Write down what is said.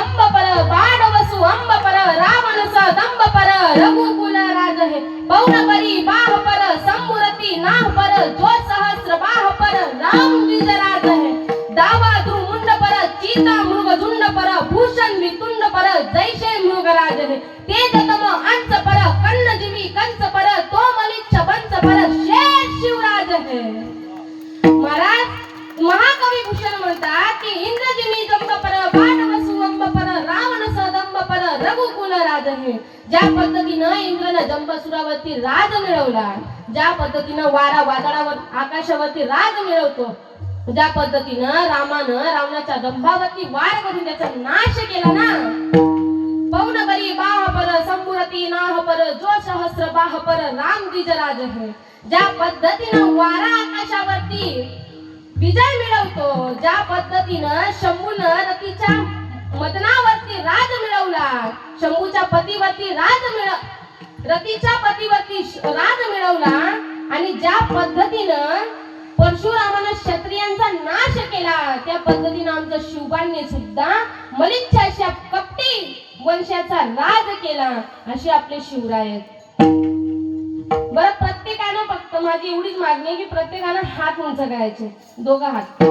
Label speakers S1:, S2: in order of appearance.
S1: दंभ पर बाडवसु अंब पर रावण स दंभ पर रघुकुल राज है पौन परी बाह पर संमुरती नाह पर जो सहस्र बाह पर राम द्विज राज है दावा मुंड पर चीता मृग झुंड पर भूषण वितुंड पर जैसे मृगराज है तेजतम अंश पर कन्न जीवी कंस पर तो मलिच्छ बंस पर शेर शिवराज है। महाराज महाकवी भूषण म्हणतात की इंद्रजिमी जंब पर बाणवसु अंब पर रावण सदंब पर रघुकुल राज है। ज्या पद्धतीने इंद्रने जंबसुरावरती राज मिळवला, ज्या पद्धतीने वारा वादळावर आकाशावरती राज मिळवतो, ज्या पद्धतीने रामानं रावणाच्या दंभावरती वार करून त्याचा नाश केला ना, पौन बरी बाह पर संमुरती नाह पर जो सहस्र बाह पर राम द्विज राज है। ज्या पद्धतीने वारा आकाशावरती विजय मिळवतो, ज्या पद्धतीने शंभूने रतीच्या मदनावरती राज मिळवला, शंभूच्या पतीवरती रतीच्या पतीवरती राज मिळवला, आणि ज्या पद्धतीने परशुरामाने क्षत्रियांचा नाश केला, त्या पद्धतीने आमच्या शिवबांनी सुद्धा मलिच्छ अशा कपटी वंशाचा राज केला, अशी आपले शिवराय आहेत। बरं, प्रत्येकानं फक्त माझी एवढीच मागणी आहे की प्रत्येकानं हात उंच करायचे, दोघं हात।